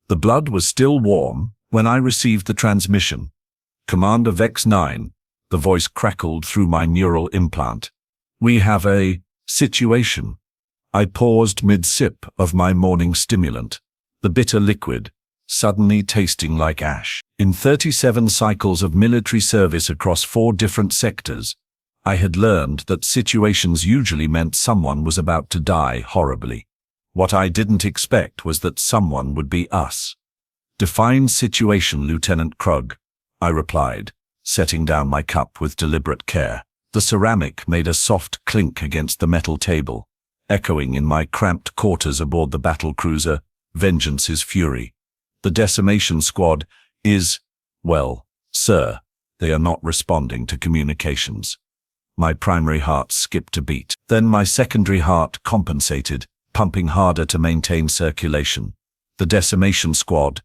The blood was still warm when I received the transmission. Commander Vex 9, the voice crackled through my neural implant. We have a situation. I paused mid-sip of my morning stimulant, the bitter liquid, suddenly tasting like ash. In 37 cycles of military service across 4 different sectors, I had learned that situations usually meant someone was about to die horribly. What I didn't expect was that someone would be us. Define situation, Lieutenant Krug, I replied, setting down my cup with deliberate care. The ceramic made a soft clink against the metal table, echoing in my cramped quarters aboard the battlecruiser Vengeance's Fury. The decimation squad is, well, sir, they are not responding to communications. My primary heart skipped a beat. Then my secondary heart compensated, pumping harder to maintain circulation. The decimation squad.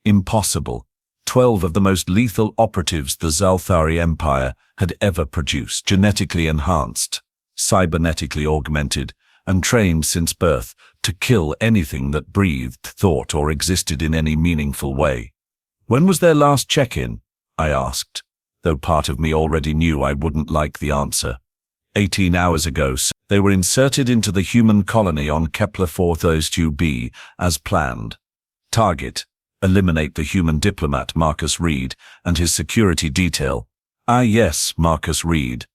Impossible. 12 of the most lethal operatives the Zalthari Empire had ever produced, genetically enhanced, cybernetically augmented, and trained since birth to kill anything that breathed, thought, or existed in any meaningful way. When was their last check-in? I asked, though part of me already knew I wouldn't like the answer. 18 hours ago, they were inserted into the human colony on Kepler 432b as planned. Target: eliminate the human diplomat Marcus Reed and his security detail. Ah yes, Marcus Reed.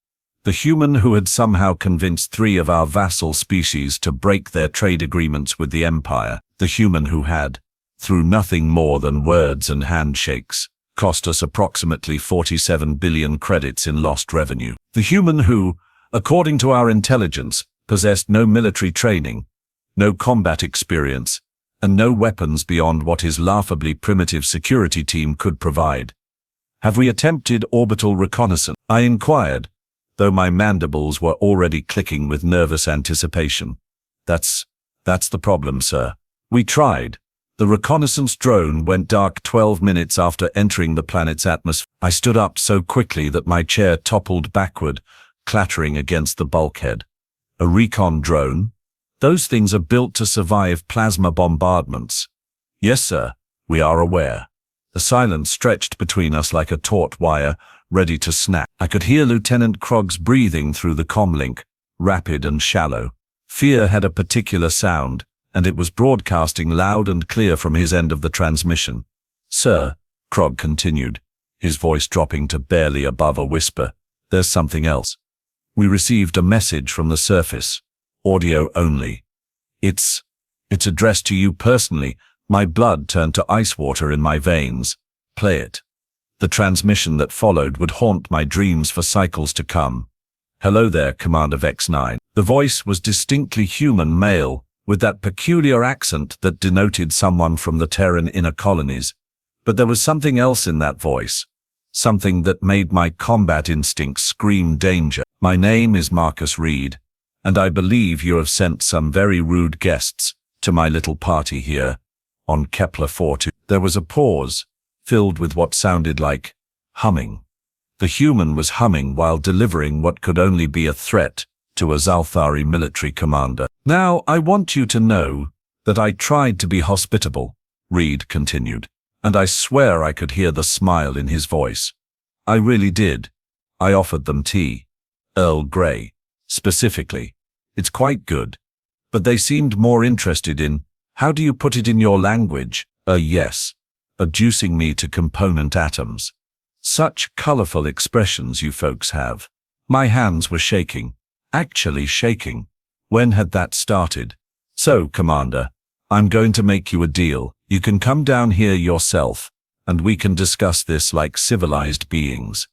The human who had somehow convinced 3 of our vassal species to break their trade agreements with the Empire. The human who had, through nothing more than words and handshakes, cost us approximately 47 billion credits in lost revenue. The human who, according to our intelligence, possessed no military training, no combat experience, and no weapons beyond what his laughably primitive security team could provide. Have we attempted orbital reconnaissance? I inquired, though my mandibles were already clicking with nervous anticipation. That's the problem, sir. We tried. The reconnaissance drone went dark 12 minutes after entering the planet's atmosphere. I stood up so quickly that my chair toppled backward, clattering against the bulkhead. A recon drone? Those things are built to survive plasma bombardments. Yes, sir, we are aware. The silence stretched between us like a taut wire, ready to snap. I could hear Lieutenant Krog's breathing through the comlink, rapid and shallow. Fear had a particular sound, and it was broadcasting loud and clear from his end of the transmission. Sir, Krog continued, his voice dropping to barely above a whisper, there's something else. We received a message from the surface, audio only. It's addressed to you personally. My blood turned to ice water in my veins. Play it. The transmission that followed would haunt my dreams for cycles to come. Hello there, Commander Vex 9. The voice was distinctly human male, with that peculiar accent that denoted someone from the Terran inner colonies. But there was something else in that voice, something that made my combat instincts scream danger. My name is Marcus Reed, and I believe you have sent some very rude guests to my little party here on Kepler 4. There was a pause, filled with what sounded like humming. The human was humming while delivering what could only be a threat to a Zalthari military commander. Now, I want you to know that I tried to be hospitable, Reed continued, and I swear I could hear the smile in his voice. I really did. I offered them tea. Earl Grey, specifically. It's quite good. But they seemed more interested in, how do you put it in your language? Yes. Reducing me to component atoms. Such colorful expressions you folks have. My hands were shaking. Actually shaking. When had that started? So, Commander, I'm going to make you a deal. You can come down here yourself, and we can discuss this like civilized beings.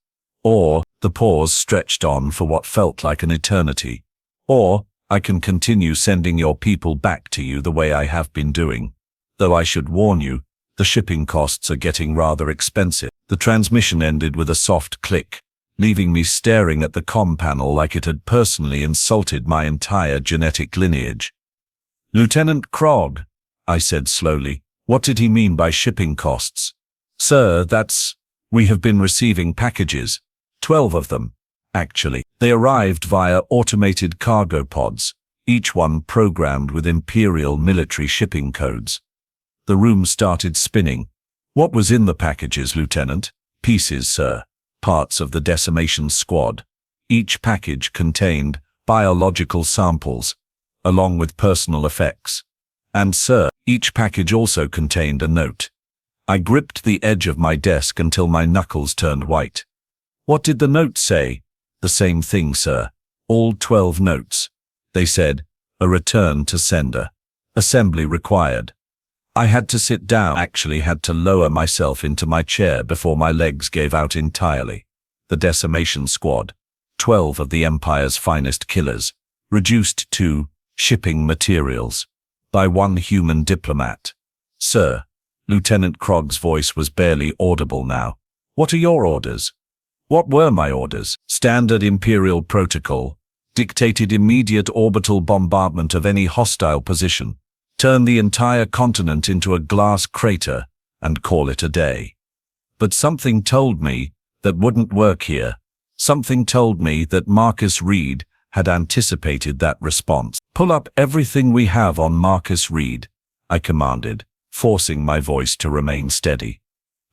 Or, the pause stretched on for what felt like an eternity. Or, I can continue sending your people back to you the way I have been doing. Though I should warn you, the shipping costs are getting rather expensive. The transmission ended with a soft click, leaving me staring at the comm panel like it had personally insulted my entire genetic lineage. Lieutenant Krog, I said slowly, what did he mean by shipping costs? Sir, we have been receiving packages, 12 of them, actually. They arrived via automated cargo pods, each one programmed with imperial military shipping codes. The room started spinning. What was in the packages, Lieutenant? Pieces, sir. Parts of the decimation squad. Each package contained biological samples, along with personal effects. And, sir, each package also contained a note. I gripped the edge of my desk until my knuckles turned white. What did the note say? The same thing, sir. All 12 notes. They said, a return to sender. Assembly required. I had to sit down, actually had to lower myself into my chair before my legs gave out entirely. The decimation squad, 12 of the Empire's finest killers, reduced to shipping materials by one human diplomat. Sir, Lieutenant Krog's voice was barely audible now. What are your orders? What were my orders? Standard Imperial protocol dictated immediate orbital bombardment of any hostile position, turn the entire continent into a glass crater, and call it a day. But something told me that wouldn't work here. Something told me that Marcus Reed had anticipated that response. Pull up everything we have on Marcus Reed, I commanded, forcing my voice to remain steady.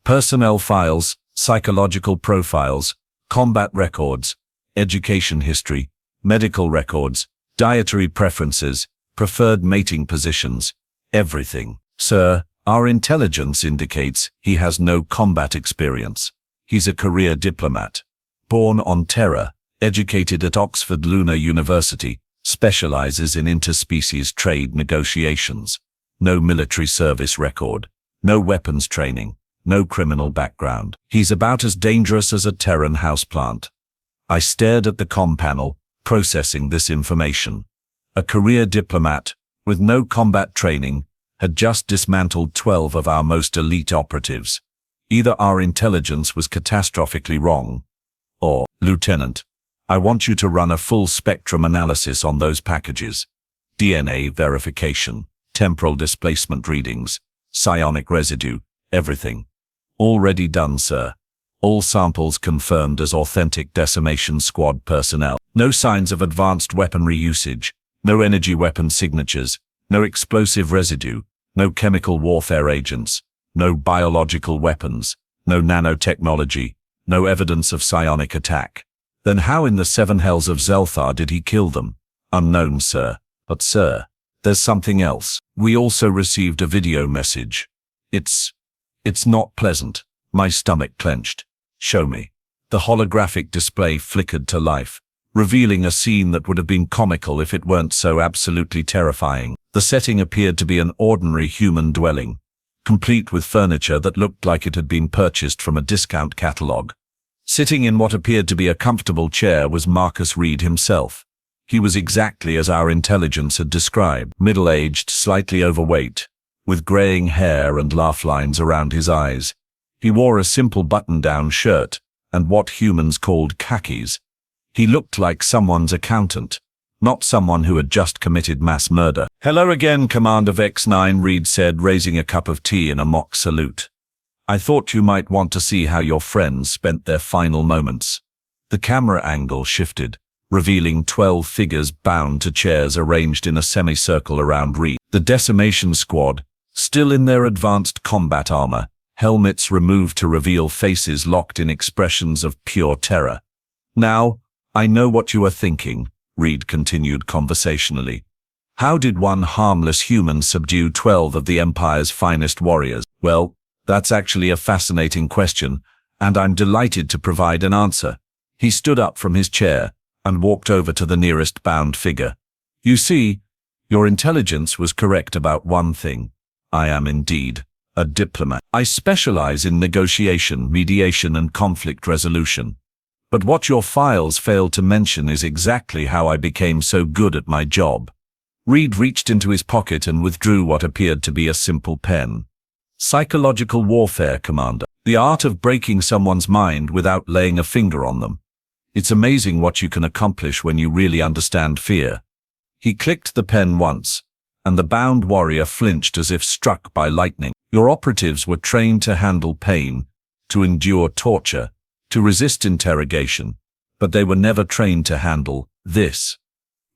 Personnel files, psychological profiles, combat records, education history, medical records, dietary preferences, preferred mating positions, everything. Sir, our intelligence indicates he has no combat experience. He's a career diplomat. Born on Terra, educated at Oxford Lunar University, specializes in interspecies trade negotiations. No military service record, no weapons training, no criminal background. He's about as dangerous as a Terran houseplant. I stared at the comm panel, processing this information. A career diplomat, with no combat training, had just dismantled 12 of our most elite operatives. Either our intelligence was catastrophically wrong, or, Lieutenant, I want you to run a full spectrum analysis on those packages. DNA verification, temporal displacement readings, psionic residue, everything. Already done, sir. All samples confirmed as authentic decimation squad personnel. No signs of advanced weaponry usage, no energy weapon signatures, no explosive residue, no chemical warfare agents, no biological weapons, no nanotechnology, no evidence of psionic attack. Then how in the seven hells of Zelthar did he kill them? Unknown, sir. But, sir, there's something else. We also received a video message. It's not pleasant. My stomach clenched. Show me. The holographic display flickered to life, revealing a scene that would have been comical if it weren't so absolutely terrifying. The setting appeared to be an ordinary human dwelling, complete with furniture that looked like it had been purchased from a discount catalog. Sitting in what appeared to be a comfortable chair was Marcus Reed himself. He was exactly as our intelligence had described, middle-aged, slightly overweight, with graying hair and laugh lines around his eyes. He wore a simple button-down shirt and what humans called khakis. He looked like someone's accountant, not someone who had just committed mass murder. Hello again, Commander Vex-9, Reed said, raising a cup of tea in a mock salute. I thought you might want to see how your friends spent their final moments. The camera angle shifted, revealing 12 figures bound to chairs arranged in a semicircle around Reed. The decimation squad, still in their advanced combat armor, helmets removed to reveal faces locked in expressions of pure terror. Now, I know what you are thinking, Reed continued conversationally. How did one harmless human subdue 12 of the Empire's finest warriors? Well, that's actually a fascinating question, and I'm delighted to provide an answer. He stood up from his chair and walked over to the nearest bound figure. You see, your intelligence was correct about one thing. I am indeed a diplomat. I specialize in negotiation, mediation, and conflict resolution. But what your files failed to mention is exactly how I became so good at my job. Reed reached into his pocket and withdrew what appeared to be a simple pen. Psychological warfare, Commander. The art of breaking someone's mind without laying a finger on them. It's amazing what you can accomplish when you really understand fear. He clicked the pen once, and the bound warrior flinched as if struck by lightning. Your operatives were trained to handle pain, to endure torture, to resist interrogation, but they were never trained to handle this.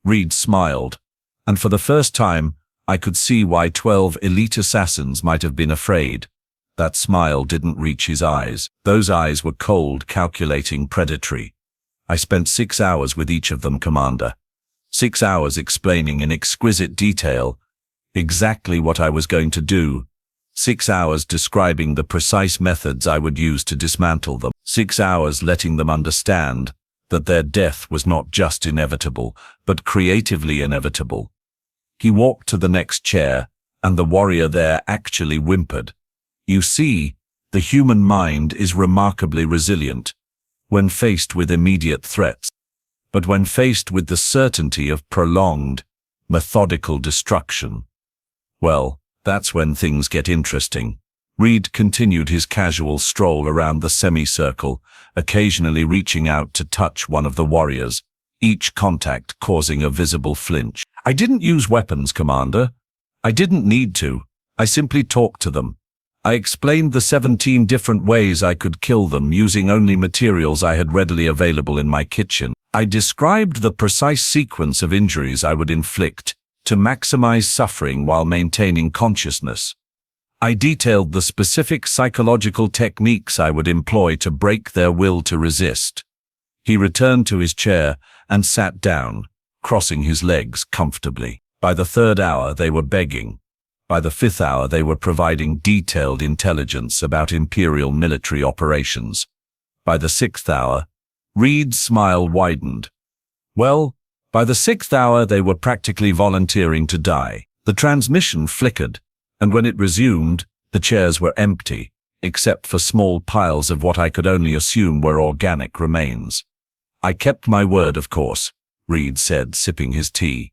Reed smiled, and for the first time, I could see why 12 elite assassins might have been afraid. That smile didn't reach his eyes. Those eyes were cold, calculating, predatory. I spent 6 hours with each of them, Commander. 6 hours explaining in exquisite detail exactly what I was going to do. 6 hours describing the precise methods I would use to dismantle them. 6 hours letting them understand that their death was not just inevitable, but creatively inevitable. He walked to the next chair, and the warrior there actually whimpered. You see, the human mind is remarkably resilient when faced with immediate threats, but when faced with the certainty of prolonged, methodical destruction, well, that's when things get interesting. Reed continued his casual stroll around the semicircle, occasionally reaching out to touch one of the warriors, each contact causing a visible flinch. I didn't use weapons, Commander. I didn't need to. I simply talked to them. I explained the 17 different ways I could kill them using only materials I had readily available in my kitchen. I described the precise sequence of injuries I would inflict to maximize suffering while maintaining consciousness. I detailed the specific psychological techniques I would employ to break their will to resist. He returned to his chair and sat down, crossing his legs comfortably. By the 3rd hour, they were begging. By the 5th hour, they were providing detailed intelligence about Imperial military operations. By the 6th hour, Reed's smile widened. Well, by the 6th hour, they were practically volunteering to die. The transmission flickered, and when it resumed, the chairs were empty, except for small piles of what I could only assume were organic remains. I kept my word, of course, Reed said, sipping his tea.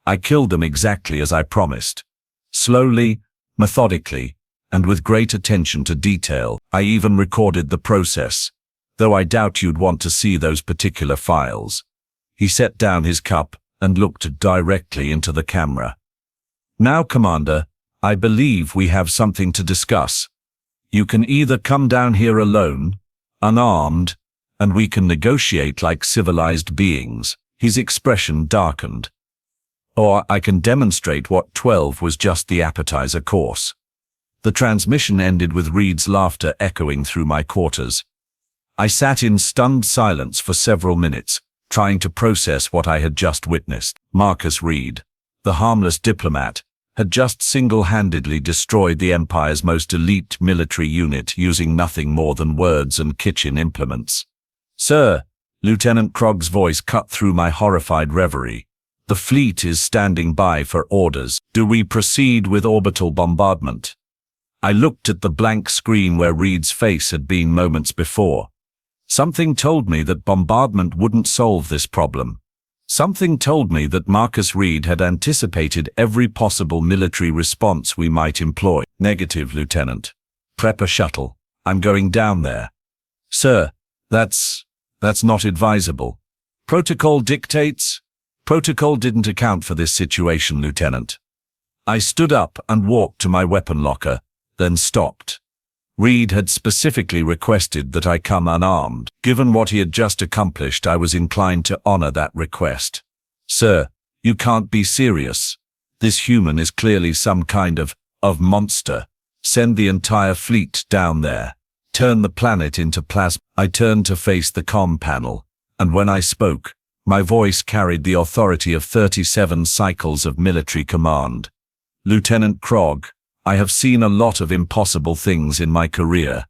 I killed them exactly as I promised. Slowly, methodically, and with great attention to detail. I even recorded the process, though I doubt you'd want to see those particular files. He set down his cup and looked directly into the camera. Now, Commander, I believe we have something to discuss. You can either come down here alone, unarmed, and we can negotiate like civilized beings. His expression darkened. Or I can demonstrate what 12 was just the appetizer course. The transmission ended with Reed's laughter echoing through my quarters. I sat in stunned silence for several minutes, trying to process what I had just witnessed. Marcus Reed, the harmless diplomat, had just single-handedly destroyed the Empire's most elite military unit using nothing more than words and kitchen implements. Sir, Lieutenant Krog's voice cut through my horrified reverie. The fleet is standing by for orders. Do we proceed with orbital bombardment? I looked at the blank screen where Reed's face had been moments before. Something told me that bombardment wouldn't solve this problem. Something told me that Marcus Reed had anticipated every possible military response we might employ. Negative, Lieutenant. Prep a shuttle. I'm going down there. Sir, that's not advisable. Protocol dictates. Protocol didn't account for this situation, Lieutenant. I stood up and walked to my weapon locker, then stopped. Reed had specifically requested that I come unarmed. Given what he had just accomplished, I was inclined to honor that request. Sir, you can't be serious. This human is clearly some kind of monster. Send the entire fleet down there. Turn the planet into plasma. I turned to face the comm panel, and when I spoke, my voice carried the authority of 37 cycles of military command. Lieutenant Krog, I have seen a lot of impossible things in my career.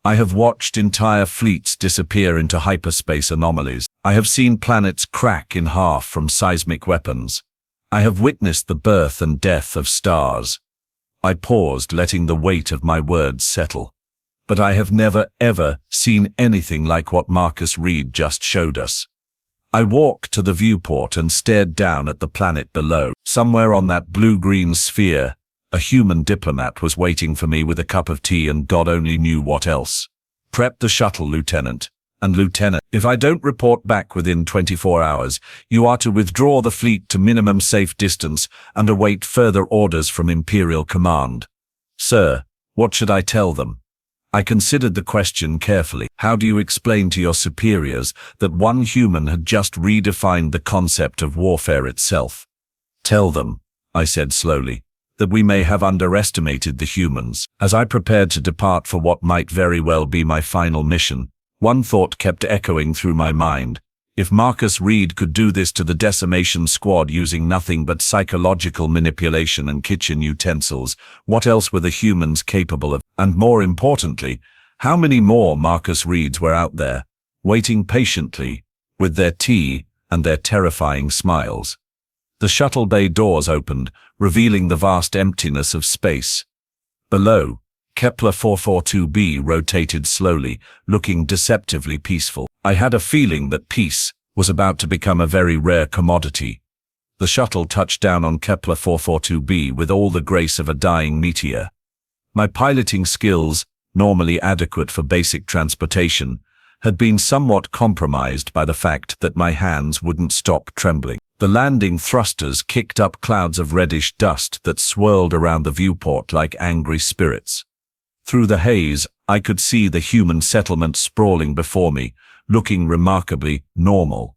I have watched entire fleets disappear into hyperspace anomalies. I have seen planets crack in half from seismic weapons. I have witnessed the birth and death of stars. I paused, letting the weight of my words settle. But I have never, ever seen anything like what Marcus Reed just showed us. I walked to the viewport and stared down at the planet below. Somewhere on that blue-green sphere, a human diplomat was waiting for me with a cup of tea and God only knew what else. Prep the shuttle, Lieutenant. And Lieutenant, if I don't report back within 24 hours, you are to withdraw the fleet to minimum safe distance and await further orders from Imperial Command. Sir, what should I tell them? I considered the question carefully. How do you explain to your superiors that one human had just redefined the concept of warfare itself? Tell them, I said slowly, that we may have underestimated the humans. As I prepared to depart for what might very well be my final mission, one thought kept echoing through my mind. If Marcus Reed could do this to the decimation squad using nothing but psychological manipulation and kitchen utensils, what else were the humans capable of? And more importantly, how many more Marcus Reeds were out there, waiting patiently, with their tea and their terrifying smiles? The shuttle bay doors opened, revealing the vast emptiness of space. Below, Kepler 442b rotated slowly, looking deceptively peaceful. I had a feeling that peace was about to become a very rare commodity. The shuttle touched down on Kepler 442b with all the grace of a dying meteor. My piloting skills, normally adequate for basic transportation, had been somewhat compromised by the fact that my hands wouldn't stop trembling. The landing thrusters kicked up clouds of reddish dust that swirled around the viewport like angry spirits. Through the haze, I could see the human settlement sprawling before me, looking remarkably normal,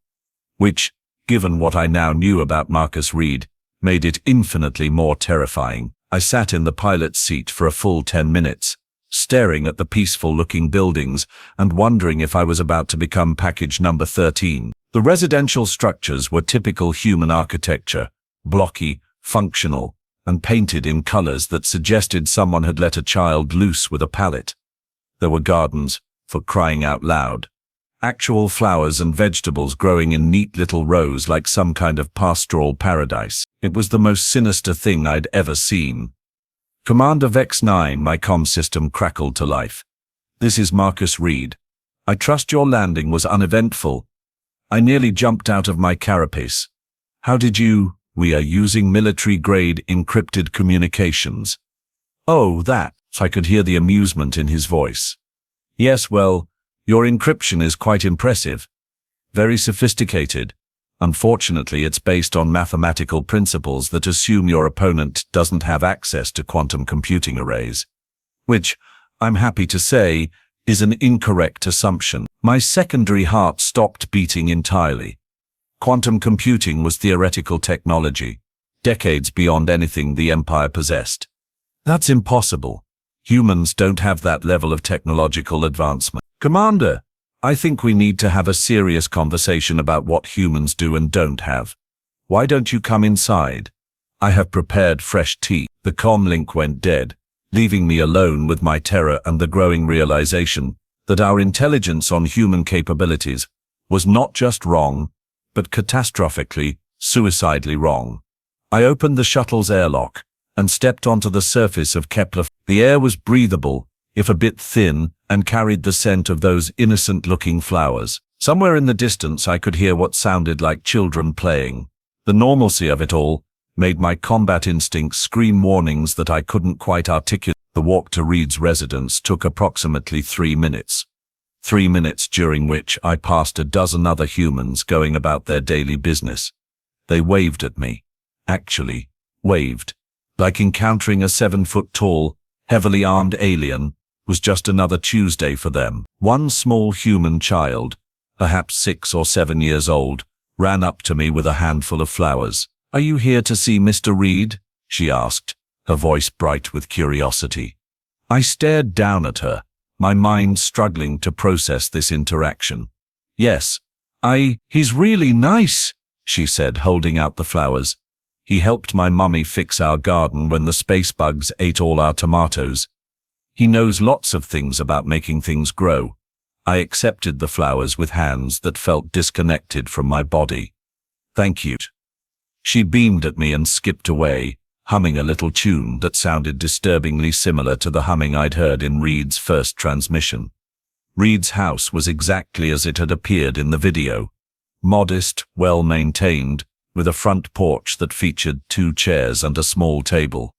which, given what I now knew about Marcus Reed, made it infinitely more terrifying. I sat in the pilot's seat for a full 10 minutes, staring at the peaceful-looking buildings and wondering if I was about to become package number 13. The residential structures were typical human architecture, blocky, functional, and painted in colors that suggested someone had let a child loose with a palette. There were gardens, for crying out loud. Actual flowers and vegetables growing in neat little rows like some kind of pastoral paradise. It was the most sinister thing I'd ever seen. Commander Vex 9, my comm system crackled to life. This is Marcus Reed. I trust your landing was uneventful. I nearly jumped out of my carapace. How did you? We are using military-grade encrypted communications. Oh, that. I could hear the amusement in his voice. Yes, well, your encryption is quite impressive. Very sophisticated. Unfortunately, it's based on mathematical principles that assume your opponent doesn't have access to quantum computing arrays. Which, I'm happy to say, is an incorrect assumption. My secondary heart stopped beating entirely. Quantum computing was theoretical technology, decades beyond anything the Empire possessed. That's impossible. Humans don't have that level of technological advancement. Commander, I think we need to have a serious conversation about what humans do and don't have. Why don't you come inside? I have prepared fresh tea. The comm link went dead, leaving me alone with my terror and the growing realization that our intelligence on human capabilities was not just wrong, but catastrophically, suicidally wrong. I opened the shuttle's airlock and stepped onto the surface of Kepler. The air was breathable, if a bit thin, and carried the scent of those innocent-looking flowers. Somewhere in the distance I could hear what sounded like children playing. The normalcy of it all made my combat instincts scream warnings that I couldn't quite articulate. The walk to Reed's residence took approximately 3 minutes. 3 minutes during which I passed a dozen other humans going about their daily business. They waved at me. Actually, waved. Like encountering a 7-foot-tall, heavily armed alien was just another Tuesday for them. One small human child, perhaps 6 or 7 years old, ran up to me with a handful of flowers. "Are you here to see Mr. Reed?" she asked, her voice bright with curiosity. I stared down at her, my mind struggling to process this interaction. "Yes, he's really nice," she said, holding out the flowers. "He helped my mummy fix our garden when the space bugs ate all our tomatoes. He knows lots of things about making things grow." I accepted the flowers with hands that felt disconnected from my body. "Thank you." She beamed at me and skipped away, humming a little tune that sounded disturbingly similar to the humming I'd heard in Reed's first transmission. Reed's house was exactly as it had appeared in the video. Modest, well-maintained, with a front porch that featured 2 chairs and a small table.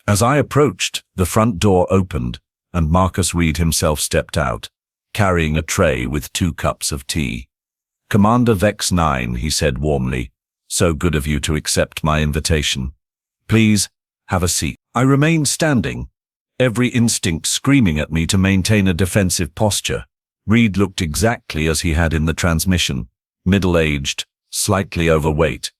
As I approached, the front door opened, and Marcus Reed himself stepped out, carrying a tray with 2 cups of tea. "Commander Vex 9, he said warmly, "so good of you to accept my invitation. Please, have a seat." I remained standing, every instinct screaming at me to maintain a defensive posture. Reed looked exactly as he had in the transmission, middle-aged, slightly overweight,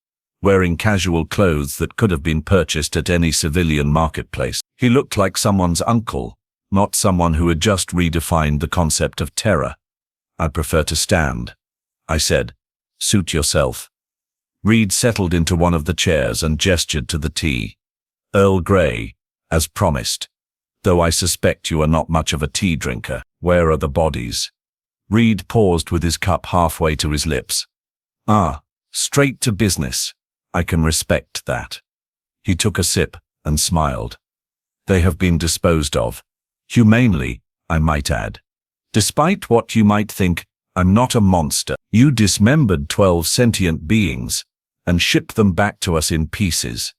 wearing casual clothes that could have been purchased at any civilian marketplace. He looked like someone's uncle, not someone who had just redefined the concept of terror. "I'd prefer to stand," I said. "Suit yourself." Reed settled into one of the chairs and gestured to the tea. "Earl Grey, as promised. Though I suspect you are not much of a tea drinker. Where are the bodies?" Reed paused with his cup halfway to his lips. Straight to business. I can respect that." He took a sip and smiled. "They have been disposed of. Humanely, I might add. Despite what you might think, I'm not a monster. You dismembered 12 sentient beings and shipped them back to us in pieces."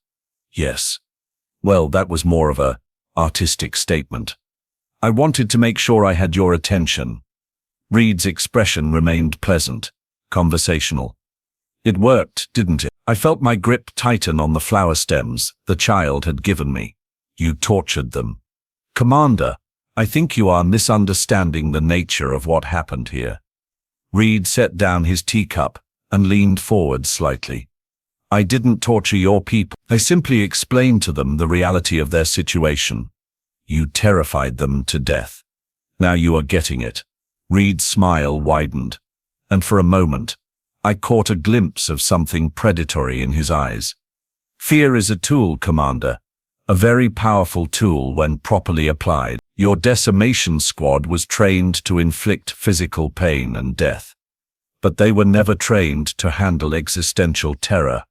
"Yes. Well, that was more of a artistic statement. I wanted to make sure I had your attention." Reed's expression remained pleasant, conversational. "It worked, didn't it?" I felt my grip tighten on the flower stems the child had given me. "You tortured them." "Commander, I think you are misunderstanding the nature of what happened here." Reed set down his teacup and leaned forward slightly. "I didn't torture your people. I simply explained to them the reality of their situation. You terrified them to death. Now you are getting it." Reed's smile widened, and for a moment, I caught a glimpse of something predatory in his eyes. "Fear is a tool, Commander. A very powerful tool when properly applied. Your decimation squad was trained to inflict physical pain and death. But they were never trained to handle existential terror."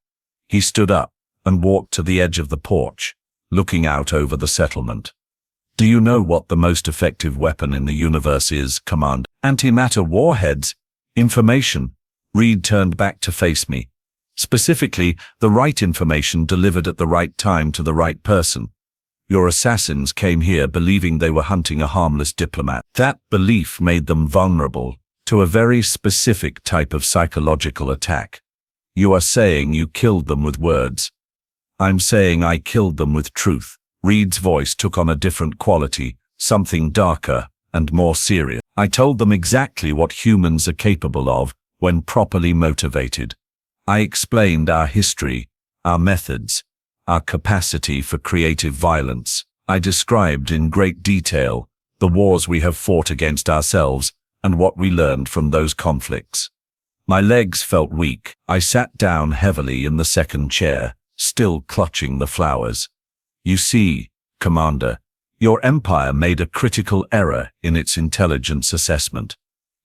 He stood up and walked to the edge of the porch, looking out over the settlement. "Do you know what the most effective weapon in the universe is, Commander?" "Antimatter warheads. Information." Reed turned back to face me. "Specifically, the right information delivered at the right time to the right person. Your assassins came here believing they were hunting a harmless diplomat. That belief made them vulnerable to a very specific type of psychological attack. You are saying you killed them with words. I'm saying I killed them with truth." Reed's voice took on a different quality, something darker and more serious. "I told them exactly what humans are capable of when properly motivated. I explained our history, our methods, our capacity for creative violence. I described in great detail the wars we have fought against ourselves and what we learned from those conflicts." My legs felt weak. I sat down heavily in the second chair, still clutching the flowers. "You see, Commander, your empire made a critical error in its intelligence assessment.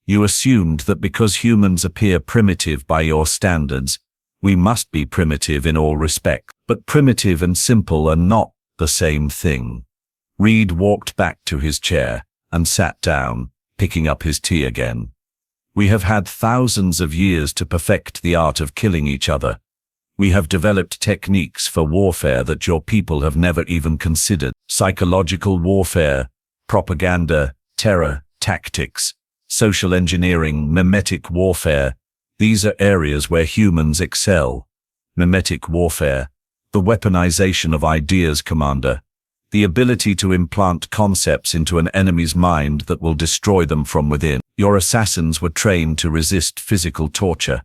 You assumed that because humans appear primitive by your standards, we must be primitive in all respects. But primitive and simple are not the same thing." Reed walked back to his chair and sat down, picking up his tea again. "We have had thousands of years to perfect the art of killing each other. We have developed techniques for warfare that your people have never even considered. Psychological warfare, propaganda, terror, tactics, social engineering, mimetic warfare. These are areas where humans excel. Mimetic warfare, the weaponization of ideas, Commander. The ability to implant concepts into an enemy's mind that will destroy them from within. Your assassins were trained to resist physical torture,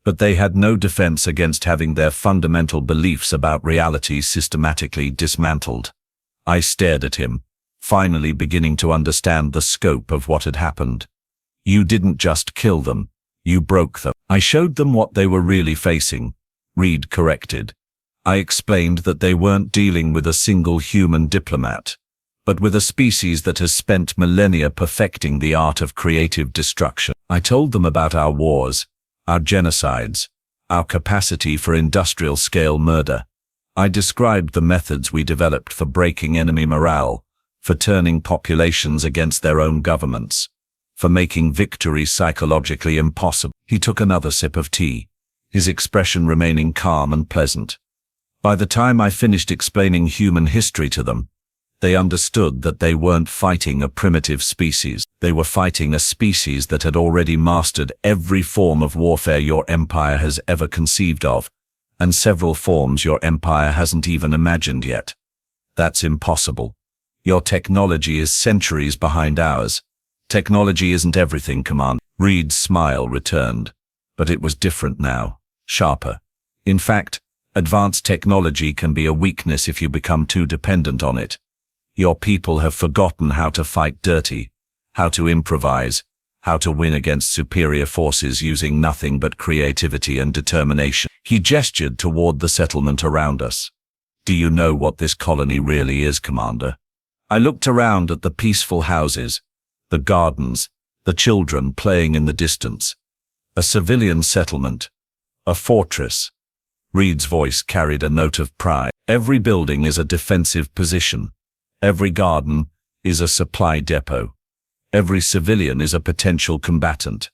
but they had no defense against having their fundamental beliefs about reality systematically dismantled." I stared at him, finally beginning to understand the scope of what had happened. "You didn't just kill them, you broke them." "I showed them what they were really facing," Reed corrected. "I explained that they weren't dealing with a single human diplomat, but with a species that has spent millennia perfecting the art of creative destruction. I told them about our wars, our genocides, our capacity for industrial-scale murder. I described the methods we developed for breaking enemy morale, for turning populations against their own governments, for making victory psychologically impossible." He took another sip of tea, his expression remaining calm and pleasant. "By the time I finished explaining human history to them, they understood that they weren't fighting a primitive species. They were fighting a species that had already mastered every form of warfare your empire has ever conceived of, and several forms your empire hasn't even imagined yet. That's impossible. Your technology is centuries behind ours. Technology isn't everything, Commander." Reed's smile returned, but it was different now, sharper. In fact, advanced technology can be a weakness if you become too dependent on it. Your people have forgotten how to fight dirty, how to improvise, how to win against superior forces using nothing but creativity and determination. He gestured toward the settlement around us. Do you know what this colony really is, Commander? I looked around at the peaceful houses, the gardens, the children playing in the distance. A civilian settlement, a fortress. Reed's voice carried a note of pride. Every building is a defensive position. Every garden is a supply depot. Every civilian is a potential combatant.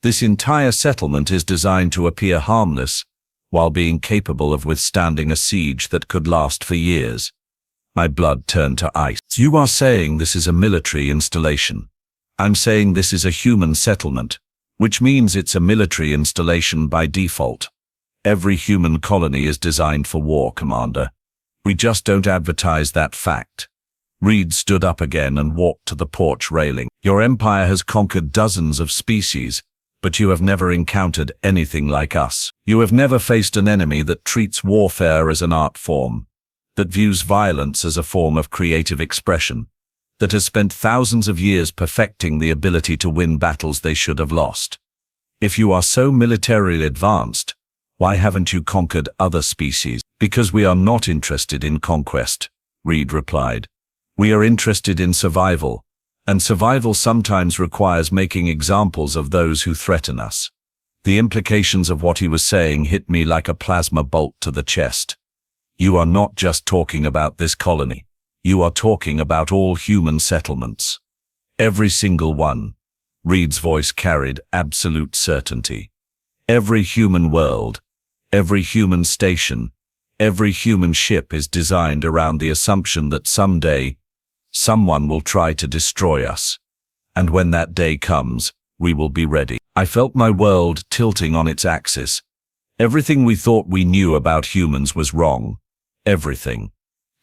This entire settlement is designed to appear harmless, while being capable of withstanding a siege that could last for years. My blood turned to ice. You are saying this is a military installation. I'm saying this is a human settlement, which means it's a military installation by default. Every human colony is designed for war, Commander. We just don't advertise that fact. Reed stood up again and walked to the porch railing. Your empire has conquered dozens of species, but you have never encountered anything like us. You have never faced an enemy that treats warfare as an art form, that views violence as a form of creative expression, that has spent thousands of years perfecting the ability to win battles they should have lost. If you are so militarily advanced, why haven't you conquered other species? Because we are not interested in conquest, Reed replied. We are interested in survival, and survival sometimes requires making examples of those who threaten us. The implications of what he was saying hit me like a plasma bolt to the chest. You are not just talking about this colony. You are talking about all human settlements. Every single one. Reed's voice carried absolute certainty. Every human world, every human station, every human ship is designed around the assumption that someday, someone will try to destroy us. And when that day comes, we will be ready. I felt my world tilting on its axis. Everything we thought we knew about humans was wrong. Everything.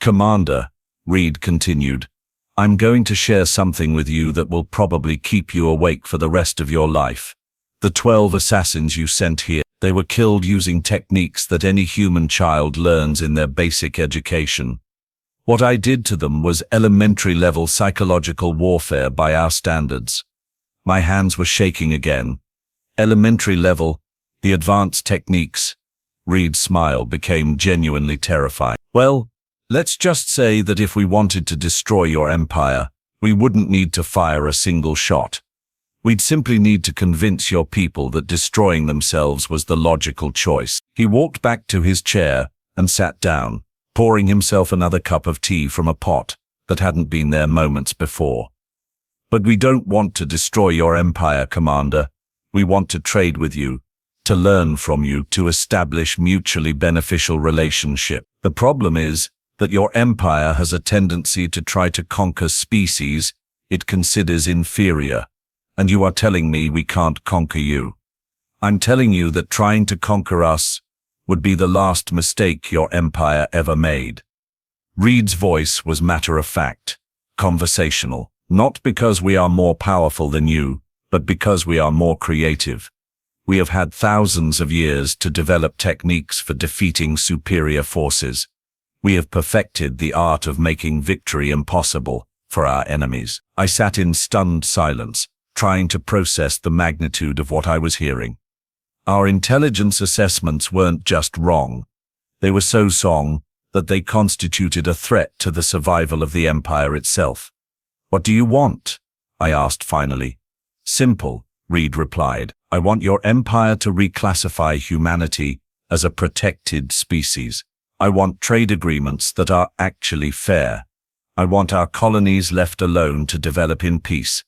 Commander, Reed continued, I'm going to share something with you that will probably keep you awake for the rest of your life. The 12 assassins you sent here, they were killed using techniques that any human child learns in their basic education. What I did to them was elementary-level psychological warfare by our standards. My hands were shaking again. Elementary level, the advanced techniques. Reed's smile became genuinely terrifying. Well, let's just say that if we wanted to destroy your empire, we wouldn't need to fire a single shot. We'd simply need to convince your people that destroying themselves was the logical choice. He walked back to his chair and sat down, pouring himself another cup of tea from a pot that hadn't been there moments before. But we don't want to destroy your empire, Commander. We want to trade with you, to learn from you, to establish mutually beneficial relationship. The problem is that your empire has a tendency to try to conquer species it considers inferior, and you are telling me we can't conquer you. I'm telling you that trying to conquer us would be the last mistake your empire ever made. Reed's voice was matter-of-fact, conversational, not because we are more powerful than you, but because we are more creative. We have had thousands of years to develop techniques for defeating superior forces. We have perfected the art of making victory impossible for our enemies. I sat in stunned silence, trying to process the magnitude of what I was hearing. Our intelligence assessments weren't just wrong. They were so wrong that they constituted a threat to the survival of the empire itself. What do you want? I asked finally. Simple, Reed replied. I want your empire to reclassify humanity as a protected species. I want trade agreements that are actually fair. I want our colonies left alone to develop in peace.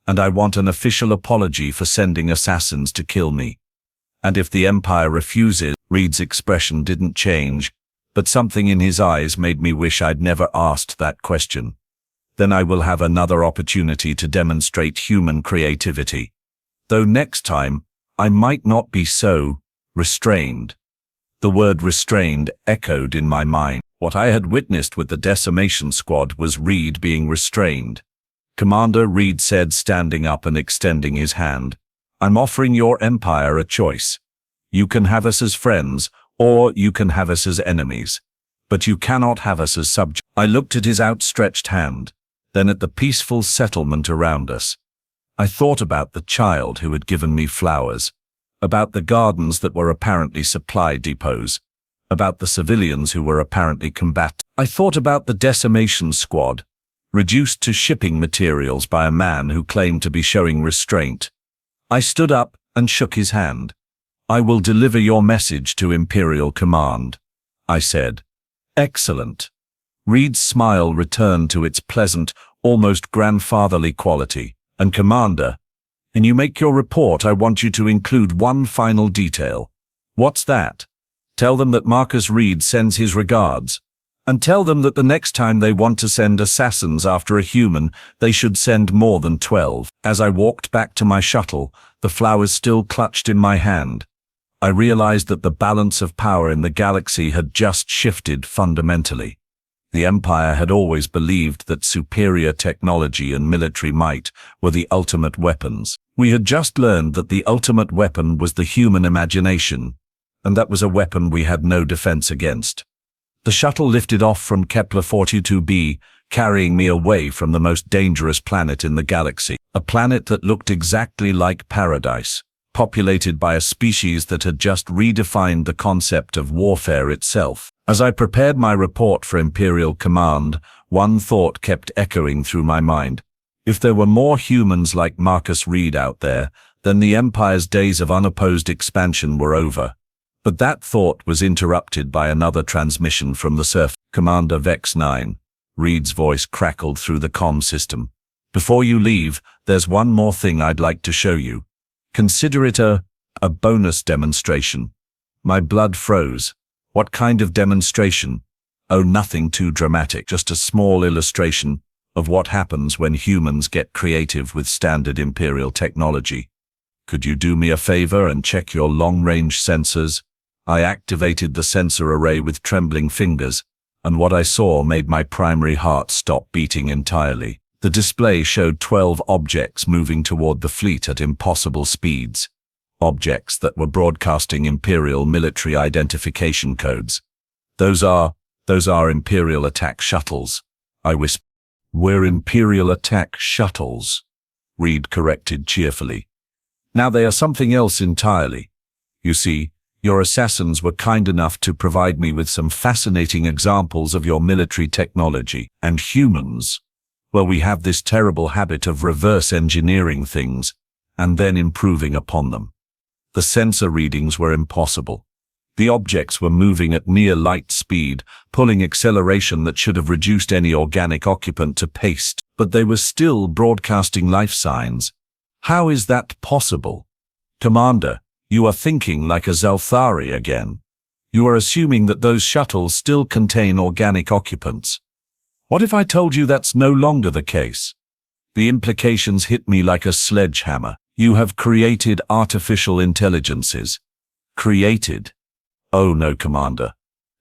And I want an official apology for sending assassins to kill me. And if the empire refuses, Reed's expression didn't change, but something in his eyes made me wish I'd never asked that question. Then I will have another opportunity to demonstrate human creativity. Though next time, I might not be so restrained. The word restrained echoed in my mind. What I had witnessed with the decimation squad was Reed being restrained. Commander, Reed said, standing up and extending his hand. I'm offering your empire a choice. You can have us as friends, Or you can have us as enemies. But you cannot have us as subjects. I looked at his outstretched hand, then at the peaceful settlement around us. I thought about the child who had given me flowers, about the gardens that were apparently supply depots, about the civilians who were apparently combatants. I thought about the decimation squad, reduced to shipping materials by a man who claimed to be showing restraint. I stood up and shook his hand. "I will deliver your message to Imperial Command," I said. "Excellent." Reed's smile returned to its pleasant, almost grandfatherly quality. "And Commander, when you make your report, I want you to include one final detail." "What's that?" "Tell them that Marcus Reed sends his regards. And tell them that the next time they want to send assassins after a human, they should send more than 12. As I walked back to my shuttle, the flowers still clutched in my hand, I realized that the balance of power in the galaxy had just shifted fundamentally. The Empire had always believed that superior technology and military might were the ultimate weapons. We had just learned that the ultimate weapon was the human imagination, and that was a weapon we had no defense against. The shuttle lifted off from Kepler 42b, carrying me away from the most dangerous planet in the galaxy, a planet that looked exactly like paradise, populated by a species that had just redefined the concept of warfare itself. As I prepared my report for Imperial Command, one thought kept echoing through my mind. If there were more humans like Marcus Reed out there, then the Empire's days of unopposed expansion were over. But that thought was interrupted by another transmission from the surface. "Commander Vex 9, Reed's voice crackled through the comm system. "Before you leave, there's one more thing I'd like to show you. Consider it a bonus demonstration." My blood froze. What kind of demonstration? Oh, nothing too dramatic, just a small illustration of what happens when humans get creative with standard Imperial technology. "Could you do me a favor and check your long-range sensors?" I activated the sensor array with trembling fingers, and what I saw made my primary heart stop beating entirely. The display showed 12 objects moving toward the fleet at impossible speeds. Objects that were broadcasting Imperial military identification codes. Those are Imperial attack shuttles," I whispered. "We're Imperial attack shuttles," Reed corrected cheerfully. "Now they are something else entirely. You see, your assassins were kind enough to provide me with some fascinating examples of your military technology. And humans, well, we have this terrible habit of reverse engineering things and then improving upon them. The sensor readings were impossible. The objects were moving at near light speed, pulling acceleration that should have reduced any organic occupant to paste, but they were still broadcasting life signs. How is that possible? Commander, you are thinking like a Zalthari again. You are assuming that those shuttles still contain organic occupants. What if I told you that's no longer the case? The implications hit me like a sledgehammer. You have created artificial intelligences. Created? Oh no, Commander.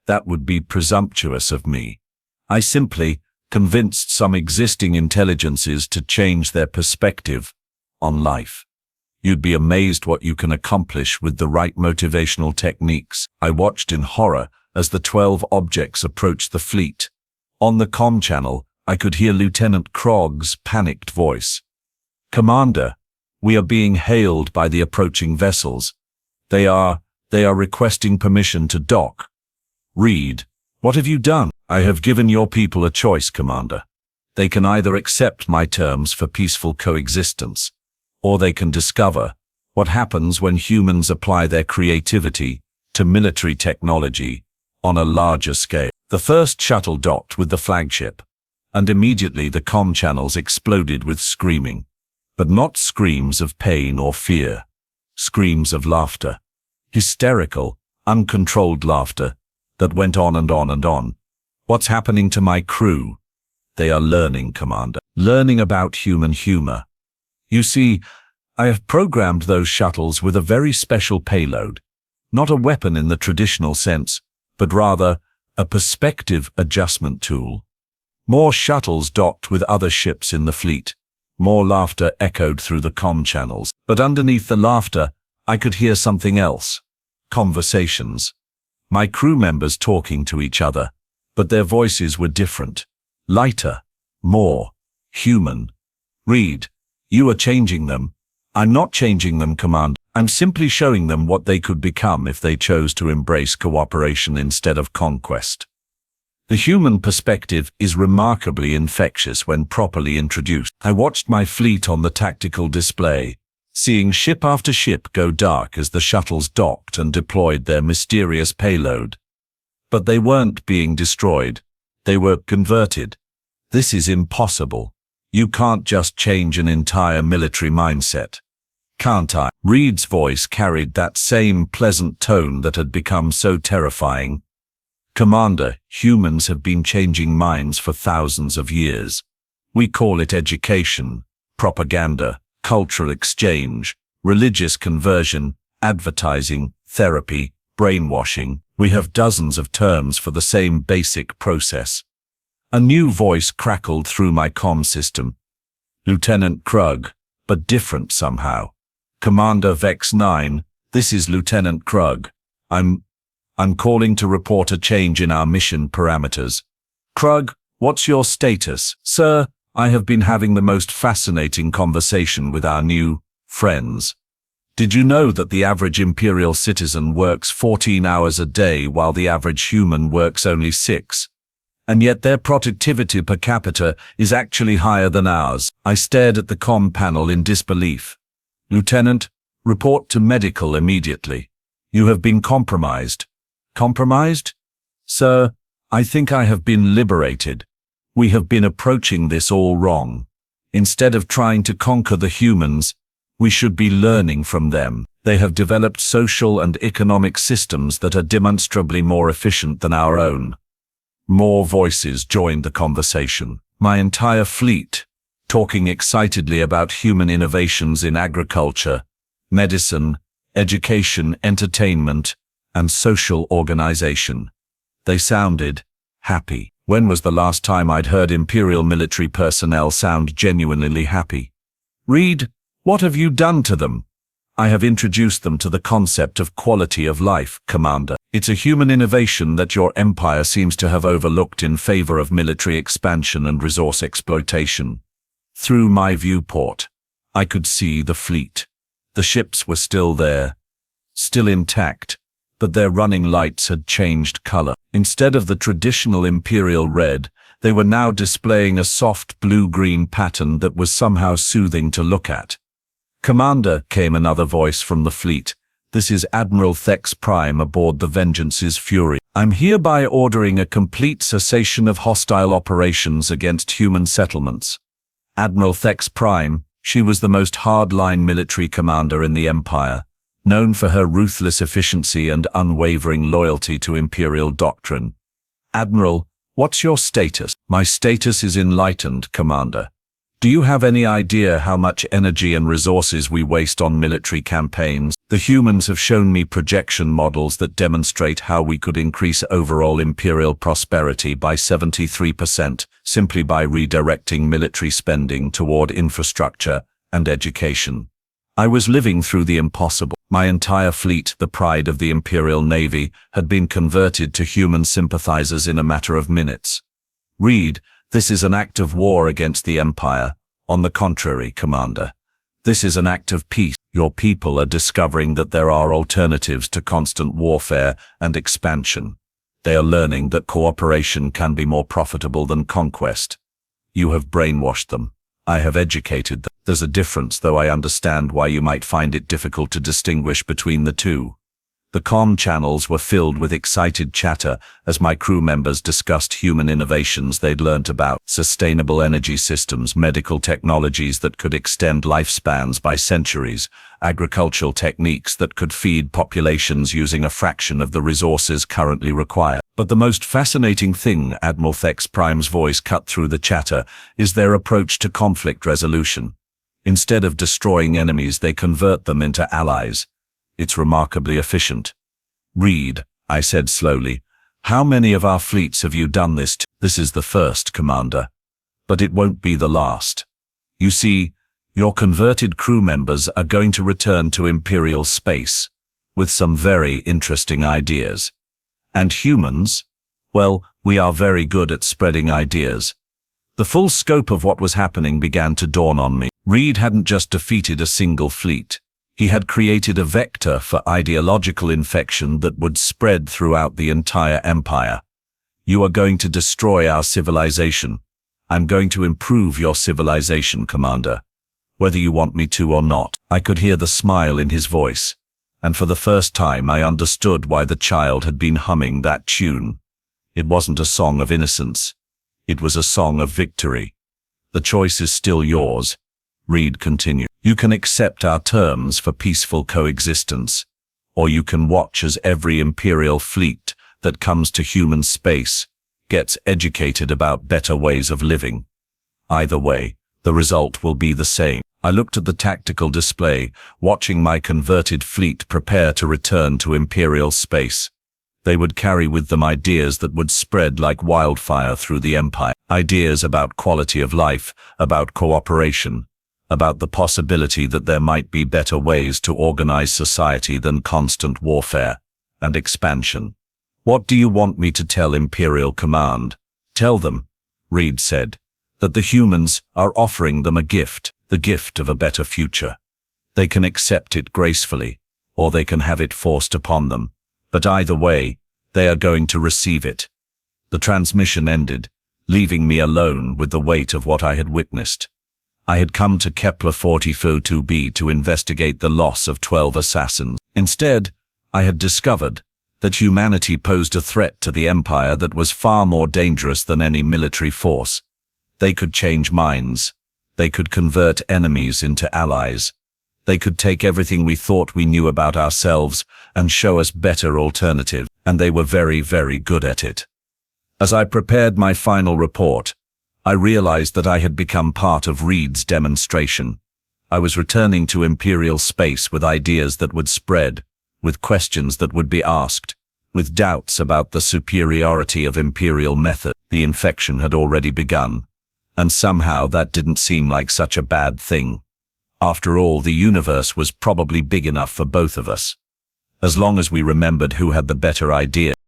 That would be presumptuous of me. I simply convinced some existing intelligences to change their perspective on life. You'd be amazed what you can accomplish with the right motivational techniques. I watched in horror as the 12 objects approached the fleet. On the comm channel, I could hear Lieutenant Krog's panicked voice. "Commander, we are being hailed by the approaching vessels. They are requesting permission to dock." "Reed, what have you done?" "I have given your people a choice, Commander. They can either accept my terms for peaceful coexistence, or they can discover what happens when humans apply their creativity to military technology on a larger scale." The first shuttle docked with the flagship, and immediately the comm channels exploded with screaming. But not screams of pain or fear. Screams of laughter. Hysterical, uncontrolled laughter that went on and on and on. "What's happening to my crew?" "They are learning, Commander. Learning about human humor. You see, I have programmed those shuttles with a very special payload. Not a weapon in the traditional sense, but rather a perspective adjustment tool." More shuttles docked with other ships in the fleet. More laughter echoed through the comm channels. But underneath the laughter, I could hear something else. Conversations. My crew members talking to each other, but their voices were different. Lighter, more human. Reed, you are changing them. I'm not changing them, Commander. I'm simply showing them what they could become if they chose to embrace cooperation instead of conquest. The human perspective is remarkably infectious when properly introduced. I watched my fleet on the tactical display, seeing ship after ship go dark as the shuttles docked and deployed their mysterious payload. But they weren't being destroyed. They were converted. This is impossible. You can't just change an entire military mindset. Can't I? Reed's voice carried that same pleasant tone that had become so terrifying. Commander, humans have been changing minds for thousands of years. We call it education, propaganda, cultural exchange, religious conversion, advertising, therapy, brainwashing. We have dozens of terms for the same basic process. A new voice crackled through my comm system. Lieutenant Krug, but different somehow. Commander Vex 9, this is Lieutenant Krug. I'm calling to report a change in our mission parameters. Krug, what's your status? Sir, I have been having the most fascinating conversation with our new friends. Did you know that the average Imperial citizen works 14 hours a day while the average human works only 6? And yet their productivity per capita is actually higher than ours. I stared at the comm panel in disbelief. Lieutenant, report to medical immediately. You have been compromised. Compromised? Sir, I think I have been liberated. We have been approaching this all wrong. Instead of trying to conquer the humans, we should be learning from them. They have developed social and economic systems that are demonstrably more efficient than our own. More voices joined the conversation. My entire fleet, talking excitedly about human innovations in agriculture, medicine, education, entertainment, and social organization. They sounded happy. When was the last time I'd heard Imperial military personnel sound genuinely happy? Reed, what have you done to them? I have introduced them to the concept of quality of life, Commander. It's a human innovation that your empire seems to have overlooked in favor of military expansion and resource exploitation. Through my viewport, I could see the fleet. The ships were still there, still intact, but their running lights had changed color. Instead of the traditional Imperial red, they were now displaying a soft blue-green pattern that was somehow soothing to look at. Commander, came another voice from the fleet. This is Admiral Thex Prime aboard the Vengeance's Fury. I'm hereby ordering a complete cessation of hostile operations against human settlements. Admiral Thex Prime, she was the most hard-line military commander in the Empire, known for her ruthless efficiency and unwavering loyalty to Imperial doctrine. Admiral, what's your status? My status is enlightened, Commander. Do you have any idea how much energy and resources we waste on military campaigns? The humans have shown me projection models that demonstrate how we could increase overall Imperial prosperity by 73% simply by redirecting military spending toward infrastructure and education. I was living through the impossible. My entire fleet, the pride of the Imperial Navy, had been converted to human sympathizers in a matter of minutes. Reed, this is an act of war against the Empire. On the contrary, Commander. This is an act of peace. Your people are discovering that there are alternatives to constant warfare and expansion. They are learning that cooperation can be more profitable than conquest. You have brainwashed them. I have educated them. There's a difference, though I understand why you might find it difficult to distinguish between the two. The comm channels were filled with excited chatter as my crew members discussed human innovations they'd learnt about: sustainable energy systems, medical technologies that could extend lifespans by centuries, agricultural techniques that could feed populations using a fraction of the resources currently required. But the most fascinating thing, Admiral Thex Prime's voice cut through the chatter, is their approach to conflict resolution. Instead of destroying enemies, they convert them into allies. It's remarkably efficient. Reed, I said slowly, how many of our fleets have you done this to? This is the first, Commander. But it won't be the last. You see, your converted crew members are going to return to Imperial space with some very interesting ideas. And humans? Well, we are very good at spreading ideas. The full scope of what was happening began to dawn on me. Reed hadn't just defeated a single fleet. He had created a vector for ideological infection that would spread throughout the entire empire. You are going to destroy our civilization. I'm going to improve your civilization, Commander. Whether you want me to or not. I could hear the smile in his voice, and for the first time I understood why the child had been humming that tune. It wasn't a song of innocence. It was a song of victory. The choice is still yours, Reed continued. You can accept our terms for peaceful coexistence, or you can watch as every Imperial fleet that comes to human space gets educated about better ways of living. Either way, the result will be the same. I looked at the tactical display, watching my converted fleet prepare to return to Imperial space. They would carry with them ideas that would spread like wildfire through the Empire. Ideas about quality of life, about cooperation, about the possibility that there might be better ways to organize society than constant warfare and expansion. What do you want me to tell Imperial Command? Tell them, Reed said, that the humans are offering them a gift, the gift of a better future. They can accept it gracefully, or they can have it forced upon them. But either way, they are going to receive it. The transmission ended, leaving me alone with the weight of what I had witnessed. I had come to Kepler 4042b to investigate the loss of 12 assassins. Instead, I had discovered that humanity posed a threat to the Empire that was far more dangerous than any military force. They could change minds. They could convert enemies into allies. They could take everything we thought we knew about ourselves and show us better alternatives, and they were very, very good at it. As I prepared my final report, I realized that I had become part of Reed's demonstration. I was returning to Imperial space with ideas that would spread, with questions that would be asked, with doubts about the superiority of Imperial method. The infection had already begun, and somehow that didn't seem like such a bad thing. After all, the universe was probably big enough for both of us. As long as we remembered who had the better idea.